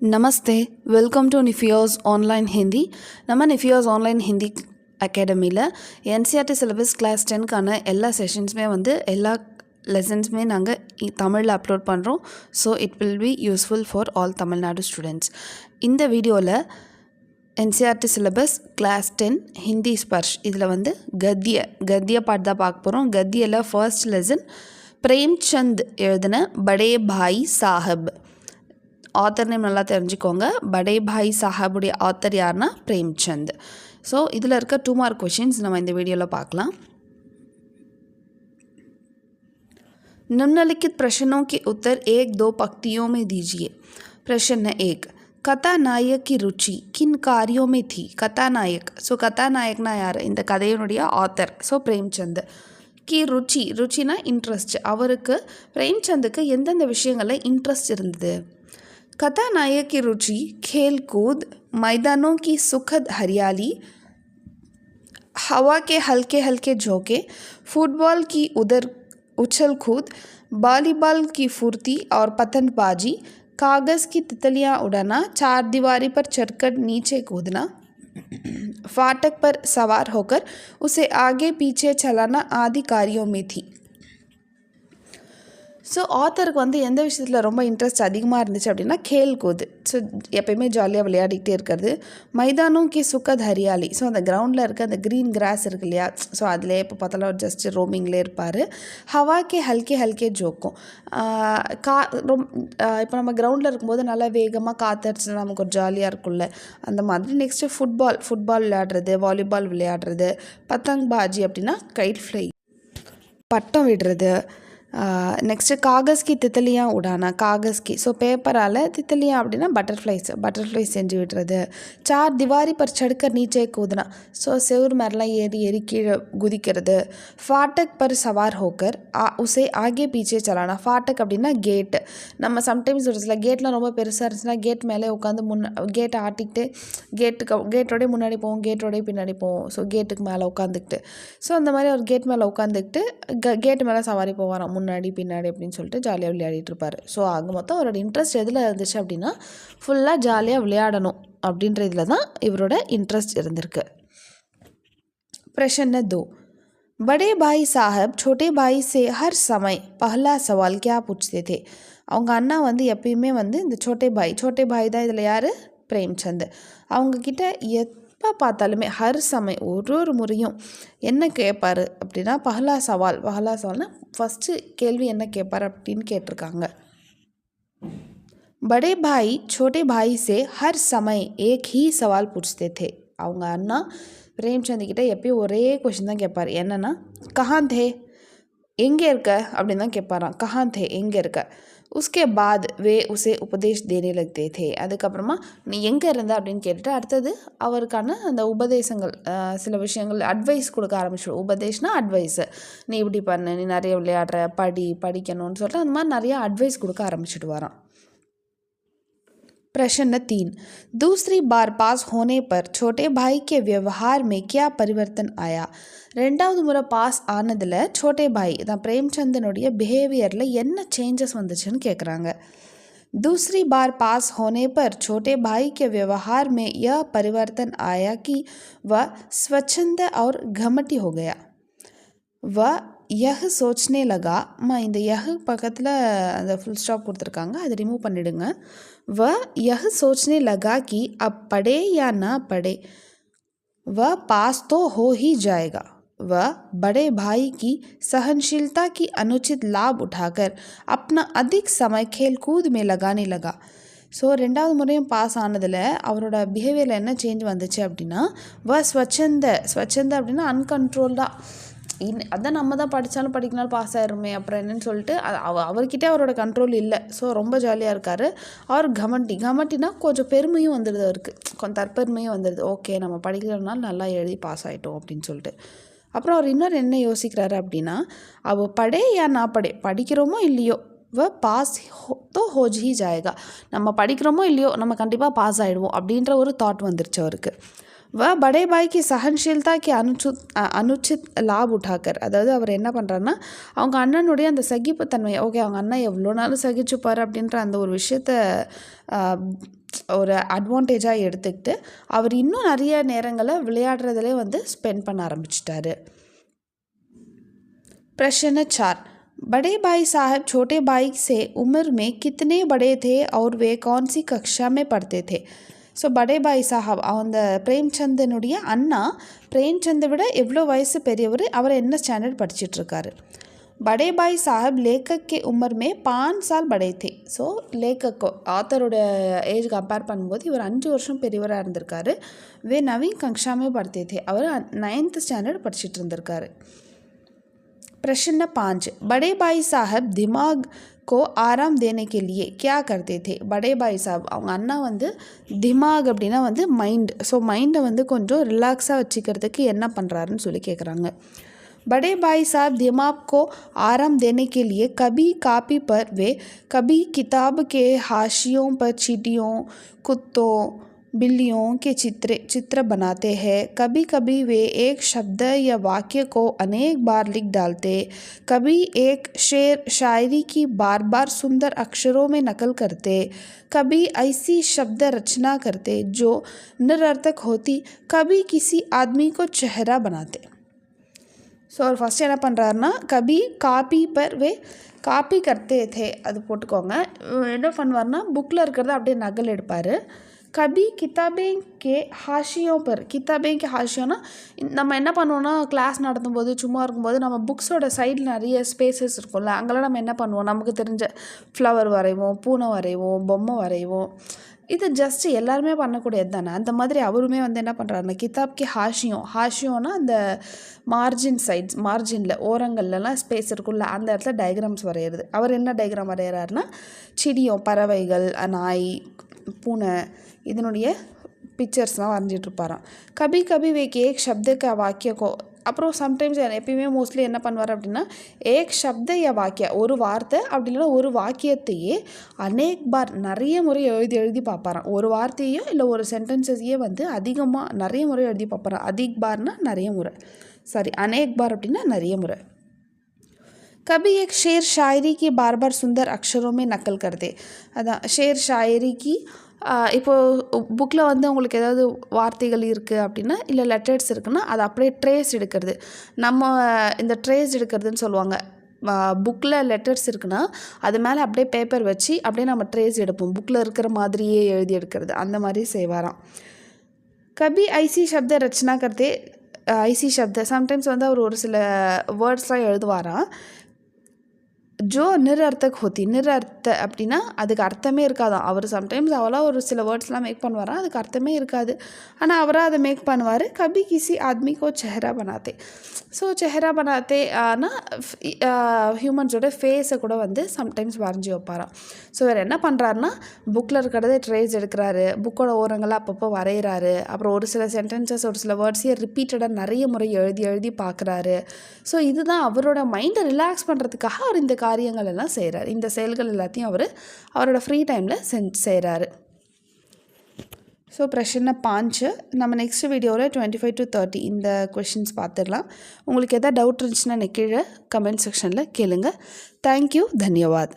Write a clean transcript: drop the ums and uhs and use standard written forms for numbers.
नमस्ते, welcome to निफियोस online Hindi. நம்ம நிஃபியோஸ் online Hindi அகாடமியில் என்சிஆர்டி சிலபஸ் கிளாஸ் 10க்கான எல்லா செஷன்ஸுமே எல்லா லெசன்ஸுமே நாங்கள் தமிழில் அப்லோட் பண்ணுறோம். So it will be useful for all Tamil Nadu students. இந்த வீடியோவில் NCERT syllabus class 10 Hindi Sparsh இதில் கத்திய பாட்டு தான் பார்க்க போகிறோம். கத்தியில் ஃபர்ஸ்ட் லெசன் பிரேம்சந்த் எழுதின படே பாய் சாஹப். ஆத்தர் நேம் நல்லா தெரிஞ்சுக்கோங்க. படே பாய் சாஹாபுடைய ஆத்தர் யாருன்னா பிரேம்சந்த். ஸோ இதில் இருக்க 2 மார்க் क्वेश्चंस நம்ம இந்த வீடியோவில் பார்க்கலாம். निम्नलिखित प्रश्नों के उत्तर 1-2 पंक्तियों में दीजिए. प्रश्न 1, कथानायक की रुचि किन कार्यों में थी? कथानायक, सो कथानायकना यार இந்த கதையினுடைய ஆத்தர், ஸோ பிரேம்சந்த். की रुचि, रुचिना इंट्रेस्ट, அவருக்கு பிரேம்சந்துக்கு எந்தெந்த விஷயங்களில் இன்ட்ரெஸ்ட் இருந்தது? कथानायक की रुचि खेल कूद, मैदानों की सुखद हरियाली, हवा के हल्के हल्के झोंके, फुटबॉल की उछल कूद, वॉलीबॉल की फुर्ती और पतंगबाजी, कागज़ की तितलियां उड़ाना, चार दीवारी पर चढ़कर नीचे कूदना, फाटक पर सवार होकर उसे आगे पीछे चलाना आदि कार्यों में थी. ஸோ ஆத்தருக்கு எந்த விஷயத்தில் ரொம்ப இன்ட்ரெஸ்ட் அதிகமாக இருந்துச்சு அப்படின்னா கேல் கூது. ஸோ எப்பயுமே ஜாலியாக விளையாடிக்கிட்டே இருக்கிறது. மைதானம் கி சுக்கத் ஹரியாலி, ஸோ அந்த கிரவுண்டில் இருக்க அந்த க்ரீன் கிராஸ் இருக்கு இல்லையா, ஸோ அதிலே இப்போ பார்த்தாலும் ஜஸ்ட் ரோமிங்லேயே இருப்பார். ஹவா கே ஹல்கே ஹல்கே ஜோக்கும், இப்போ நம்ம கிரவுண்டில் இருக்கும்போது நல்லா வேகமாக காற்றடிச்சு நமக்கு ஒரு ஜாலியாக இருக்கும்ல, அந்த மாதிரி. நெக்ஸ்ட்டு ஃபுட்பால் விளையாடுறது, வாலிபால் விளையாடுறது, பத்தங் பாஜி அப்படின்னா கைட் ஃப்ளை, பட்டம் விடுறது. நெக்ஸ்ட்டு காகஸ் கி தித்தலியா உடானா, காகஸ் கி, ஸோ பேப்பரால், தித்தலியா அப்படின்னா பட்டர்ஃப்ளைஸ் செஞ்சு விடுறது. சார் திவாரி பர் சடுக்கர் நீச்சே கூதுனா, ஸோ செவுர் மேரெலாம் ஏறி கீழே குதிக்கிறது. ஃபாட்டக் பர் சவார் ஹோக்கர் உசே ஆகே பீச்சே சலானா, ஃபாட்டக் அப்படின்னா கேட்டு. நம்ம சம்டைம்ஸ் ஒரு சில கேட்லாம் ரொம்ப பெருசாக இருந்துச்சுன்னா கேட் மேலே உட்காந்து கேட்டை ஆட்டிக்கிட்டு கேட்டோடய முன்னாடி போவோம், கேட்டோடய பின்னாடி போவோம். ஸோ கேட்டுக்கு மேலே உட்காந்துக்கிட்டு, ஸோ அந்த மாதிரி ஒரு கேட் மேலே உட்காந்துக்கிட்டு கேட்டு மேலே சவாரி போவாராம், முன்னாடி பின்னாடி அப்படின்னு சொல்லிட்டு ஜாலியாக விளையாடிட்டு இருப்பார். ஸோ ஆக மொத்தம் அவரோட இன்ட்ரெஸ்ட் எதில் இருந்துச்சு அப்படின்னா ஃபுல்லாக ஜாலியாக விளையாடணும் அப்படின்ற இதில் தான் இவரோட இன்ட்ரெஸ்ட் இருந்திருக்கு. प्रश्न 2, बड़े भाई साहब छोटे भाई से हर समय पहला सवाल क्या पूछते थे? அவங்க அண்ணா எப்பயுமே இந்த छोटे भाई தான் இதில் யார்? பிரேம்சந்த். அவங்கக்கிட்ட எப்போ பார்த்தாலுமே ஹர் சமய் ஒரு முறையும் என்ன கேட்பார் அப்படின்னா பஹலா சவால்னா ஃபஸ்ட்டு கேள்வி என்ன கேட்பார் அப்படின்னு கேட்டிருக்காங்க. बड़े भाई छोटे भाई से हर समय एक ही सवाल पूछते थे. அவங்க அண்ணா பிரேம்சந்த் கிட்ட எப்பயும் ஒரே கொஷின் தான் கேட்பார். என்னென்னா கஹான் தே, எங்கே இருக்க அப்படின்னு தான் கேட்பாராம். கஹான் தே, எங்கே இருக்க. उसके बाद वे उसे उपदेश देने लगते थे. அதுக்கப்புறமா நீ எங்கே இருந்த அப்படின்னு கேட்டுட்டு அடுத்தது அவருக்கான அந்த உபதேசங்கள், சில விஷயங்கள் அட்வைஸ் கொடுக்க ஆரம்பிச்சிடும். உபதேஷ்னா அட்வைஸு, நீ இப்படி பண்ணு, நீ நிறைய விளையாடுற, படிக்கணும்னு சொல்லிட்டு அந்த மாதிரி நிறையா அட்வைஸ் கொடுக்க ஆரம்பிச்சுட்டு. प्रश्न 3, दूसरी बार पास होने पर छोटे भाई के व्यवहार में क्या परिवर्तन आया? ரெண்டாவது முறை பாஸ் ஆனதில் छोटे भाई தான் பிரேம்சந்தனுடைய பிஹேவியரில் என்ன சேஞ்சஸ் வந்துச்சுன்னு கேட்குறாங்க. दूसरी बार पास होने पर छोटे भाई के व्यवहार में यह परिवर्तन आया कि वह स्वच्छंद और घमटी हो गया. वह यह सोचने लगा, இந்த यह பக்கத்தில் அந்த ஃபுல் ஸ்டாப் கொடுத்துருக்காங்க, அதை ரிமூவ் பண்ணிவிடுங்க. वह यह सोचने लगा कि अब पढ़े या ना पढ़े वह पास तो हो ही जाएगा. वह बड़े भाई की सहनशीलता की अनुचित लाभ उठाकर अपना अधिक समय खेल कूद में लगाने लगा. ஸோ ரெண்டாவது முறையும் பாஸ் ஆனதில் அவரோட பிஹேவியரில் என்ன சேஞ்ச் வந்துச்சு அப்படின்னா ஸ்வச்சந்த அப்படின்னா அன்கண்ட்ரோல்டாக, அதான் நம்ம தான் படித்தாலும் படிக்கனாலும் பாஸ் ஆகிருமே அப்புறம் என்னன்னு சொல்லிட்டு அவர்கிட்ட அவரோட கண்ட்ரோல் இல்லை. ஸோ ரொம்ப ஜாலியாக இருக்கார். அவர் கமட்டினா கொஞ்சம் பெருமையும் வந்துடுது, அவருக்கு கொஞ்சம் தற்பெருமையும் வந்துடுது. ஓகே, நம்ம படிக்கிறதுனால நல்லா எழுதி பாஸ் ஆகிட்டோம் அப்படின்னு சொல்லிட்டு. அப்புறம் அவர் இன்னொரு என்ன யோசிக்கிறாரு அப்படின்னா அவள் படே யா நான் படிக்கிறோமோ இல்லையோ பாஸ் தோ ஹோஜ் ஹி ஜாயேகா, நம்ம படிக்கிறோமோ இல்லையோ நம்ம கண்டிப்பாக பாஸ் ஆகிடுவோம் அப்படின்ற ஒரு தாட் வந்துருச்சு அவருக்கு. वह बड़े भाई की सहनशीलता के अनुचित लाभ उठाकर, அதாவது அவர் என்ன பண்ணுறாருன்னா அவங்க அண்ணனுடைய அந்த சகிப்புத்தன்மை, ஓகே அவங்க அண்ணன் எவ்வளோ நாளும் சகிச்சுப்பார் அப்படின்ற அந்த ஒரு விஷயத்த ஒரு அட்வான்டேஜாக எடுத்துக்கிட்டு அவர் இன்னும் நிறைய நேரங்களை விளையாடுறதுலே வந்து ஸ்பெண்ட் பண்ண ஆரம்பிச்சிட்டாரு. प्रश्न 4, बड़े भाई साहब छोटे भाई से उम्र में कितने बड़े थे और वे कौन सी कक्षा में पढ़ते थे? ஸோ படே பாய் சாஹப் அந்த பிரேம்சந்தனுடைய அண்ணா பிரேம்சந்தை விட எவ்வளோ வயசு பெரியவர், அவர் என்ன ஸ்டாண்டர்ட் படிச்சிட்ருக்காரு. बड़े भाई साहब लेखक के उम्र में 5 साल बड़े थे. ஸோ லேக்கக் ஆத்தரோட ஏஜ் கம்பேர் பண்ணும்போது இவர் 5 வருஷம் பெரியவராக இருந்திருக்காரு. வே நவீன் கக்ஷாமே படுத்தே थे, அவர் 9th ஸ்டாண்டர்ட் படிச்சுட்டு இருந்திருக்காரு. प्रश्न 5, बड़े भाई साहब दिमाग को आराम देने के लिए क्या करते थे? बड़े भाई साहब அவங்க அண்ணா வந்து திமாக் அப்படின்னா வந்து மைண்ட், ஸோ மைண்டை வந்து கொஞ்சம் ரிலாக்ஸாக வச்சுக்கிறதுக்கு என்ன பண்ணுறாருன்னு சொல்லி கேட்குறாங்க. बड़े भाई साहब दिमाग को आराम देने के लिए कभी कापी पर वे कभी किताब के हाशियों पर चींटियों, कुत्तों, बिल्लियों के चित्र बनाते हैं. कभी कभी वे एक शब्द या वाक्य को अनेक बार लिख डालते. कभी एक शेर शायरी की बार बार सुंदर अक्षरों में नकल करते. कभी ऐसी शब्द रचना करते जो निरर्थक होती. कभी किसी आदमी को चेहरा बनाते. ஸோ அவர் ஃபஸ்ட்டு என்ன பண்ணுறாருன்னா கபி காப்பி பர் வே காப்பி கர்த்தே தே அது போட்டுக்கோங்க. என்ன பண்ணுவார்னா புக்கில் இருக்கிறத அப்படியே நகல் எடுப்பார். கபி கிதாபேங்கே ஹாஷியோ பர், கிதாபேங்கே ஹாஷியோனா நம்ம என்ன பண்ணுவோன்னா கிளாஸ் நடத்தும்போது சும்மா இருக்கும்போது நம்ம புக்ஸோட சைடில் நிறைய ஸ்பேசஸ் இருக்கும்ல, அங்கெல்லாம் நம்ம என்ன பண்ணுவோம், நமக்கு தெரிஞ்ச ஃப்ளவர் வரைவோம், பூனை வரைவோம், பொம்மை வரைவோம். இது ஜஸ்ட் எல்லாருமே பண்ணக்கூடியது தானே. அந்த மாதிரி அவருமே வந்து என்ன பண்ணுறாருன்னா கிதாப்கே ஹாஷியோனா அந்த மார்ஜின் சைட்ஸ், மார்ஜினில் ஓரங்கள்லாம் ஸ்பேஸ் இருக்குல்ல, அந்த இடத்துல டயக்ராம்ஸ் வரைகிறது. அவர் என்ன டயக்ராம் வரைகிறாருன்னா சிடியும், பறவைகள், நாய், பூனை, இதனுடைய பிக்சர்ஸ்லாம் வரைஞ்சிட்ருப்பாராம். கபி கபி வே ஏக் சப்தக்க வாக்கியக்கோ, அப்புறம் சம்டைம்ஸ் எப்பயுமே மோஸ்ட்லி என்ன பண்ணுவார் அப்படின்னா ஏக் சப்த யா வாக்கிய, ஒரு வார்த்தை அப்படி இல்லைன்னா ஒரு வாக்கியத்தையே அநேக் பார் நிறைய முறை எழுதி பார்ப்பாராம். ஒரு வார்த்தையோ இல்லை ஒரு சென்டென்சஸையே வந்து அதிகமாக நிறைய முறை எழுதி பார்ப்பாராம். அதிக் பார்னா நிறைய முறை, சாரி அநேக் பார் அப்படின்னா நிறைய முறை. कभी एक शेर शायरी की बार बार सुंदर अक्षरों में नकल कर दे. அதான் ஷேர் ஷாயரி கி, இப்போது புக்கில் வந்து உங்களுக்கு ஏதாவது வார்த்தைகள் இருக்குது அப்படின்னா இல்லை லெட்டர்ஸ் இருக்குன்னா அதை அப்படியே ட்ரேஸ் எடுக்கிறது. நம்ம இந்த ட்ரேஸ் எடுக்கிறதுன்னு சொல்லுவாங்க. புக்கில் லெட்டர்ஸ் இருக்குன்னா அது மேலே அப்படியே பேப்பர் வச்சு அப்படியே நம்ம ட்ரேஸ் எடுப்போம், புக்கில் இருக்கிற மாதிரியே எழுதி எடுக்கிறது, அந்த மாதிரி செய்வாராம். கபி ஐசி சப்த ரச்சனா கர்த்தே, ஐசி சப்த சம்டைம்ஸ் வந்து அவர் ஒரு சில வேர்ட்ஸ்லாம் எழுதுவாராம். ஜோ நிரர்த்தக் ஹோத்தி, நிரர்த்த அப்படின்னா அதுக்கு அர்த்தமே இருக்காதான். அவர் சம்டைம்ஸ் அவளாக ஒரு சில வேர்ட்ஸ்லாம் மேக் பண்ணுவாராம், அதுக்கு அர்த்தமே இருக்காது, ஆனால் அவராக அதை மேக் பண்ணுவார். கபி கிசி ஆத்மிக்கோ செஹரா பனாத்தே. ஸோ செஹரா பனாத்தே ஆனால் ஹியூமன்ஸோட ஃபேஸை கூட வந்து சம்டைம்ஸ் வரைஞ்சி வைப்பாராம். ஸோ வேறு என்ன பண்ணுறாருனா புக்கில் இருக்கிறதே ட்ரேஸ் எடுக்கிறாரு, புக்கோட ஓரங்களை அப்பப்போ வரைகிறாரு, அப்புறம் ஒரு சில சென்டென்சஸ் ஒரு சில வேர்ட்ஸையே ரிப்பீட்டடாக நிறைய முறை எழுதி பார்க்குறாரு. ஸோ இதுதான் அவரோட மைண்டை ரிலாக்ஸ் பண்ணுறதுக்காக அவர் இந்த காரியங்கள் எல்லாம் செய்கிறார். இந்த செயல்கள் எல்லாத்தையும் அவரோட ஃப்ரீ டைமில் செய்கிறாரு. ஸோ பிரச்சனை 5 நம்ம நெக்ஸ்ட் வீடியோவில் 25 to 30 இந்த கொஷின்ஸ் பார்த்துடலாம். உங்களுக்கு எதாவது டவுட் இருந்துச்சுன்னா கீழே கமெண்ட் செக்ஷனில் கேளுங்க. தேங்க்யூ, தன்யவாத்.